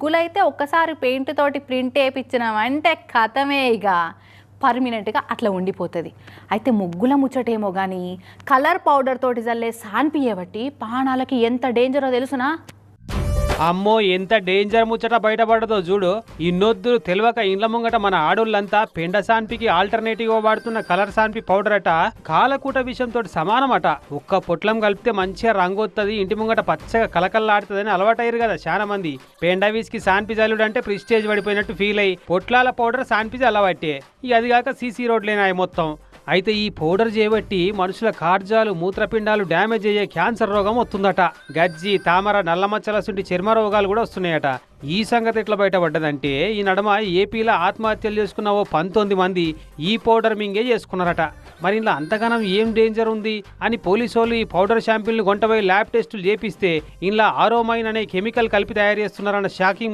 ముగ్గులైతే ఒక్కసారి పెయింట్ తోటి ప్రింట్ వేయించినామంటే కథమే ఇక పర్మనెంట్గా అట్లా ఉండిపోతుంది. అయితే ముగ్గుల ముచ్చటేమో కానీ కలర్ పౌడర్ తోటి జల్లే సాన్పియబట్టి ప్రాణాలకి ఎంత డేంజరో తెలుసునా? అమ్మో ఎంత డేంజర్ ముచ్చట బయటపడదో చూడు. ఇన్నొద్దులు తెలియక ఇండ్ల ముంగట మన ఆడోళ్ళంతా పెండ సాన్పికి ఆల్టర్నేటివ్ వాడుతున్న కలర్ సాన్పి పౌడర్ అట కాలకూట విషయంతో సమానమట. ఒక్క పొట్లం కలిపితే మంచిగా రంగు వస్తుంది, ఇంటి ముంగట పచ్చగా కలకల్లాడుతుందని అలవాటయ్యారు కదా చాలా మంది. పెండ వీసికి సాన్పి జల్లుడు అంటే ప్రిస్టేజ్ పడిపోయినట్టు ఫీల్ అయ్యి పొట్లాల పౌడర్ సాన్పి అలవాటే. ఇక అదిగాక సీసీ రోడ్లేనాయి మొత్తం. అయితే ఈ పౌడర్ చేయబట్టి మనుషుల కార్జాలు మూత్రపిండాలు డ్యామేజ్ అయ్యే క్యాన్సర్ రోగం వస్తుందట. గజ్జి తామర నల్లమచ్చల సుంటి చర్మ రోగాలు కూడా వస్తున్నాయట. ఈ సంగతి ఎట్లా బయటపడ్డదంటే ఈ నడమ ఏపీలో ఆత్మహత్యలు చేసుకున్న ఓ 19 మంది ఈ పౌడర్ మింగే చేసుకున్నారట. మరి ఇలా అంతగానం ఏం డేంజర్ ఉంది అని పోలీసు వాళ్ళు ఈ పౌడర్ శాంపిల్ని కొంటపోయి ల్యాబ్ టెస్టులు చేపిస్తే ఇలా ఆరోమైన్ అనే కెమికల్ కలిపి తయారు చేస్తున్నారన్న షాకింగ్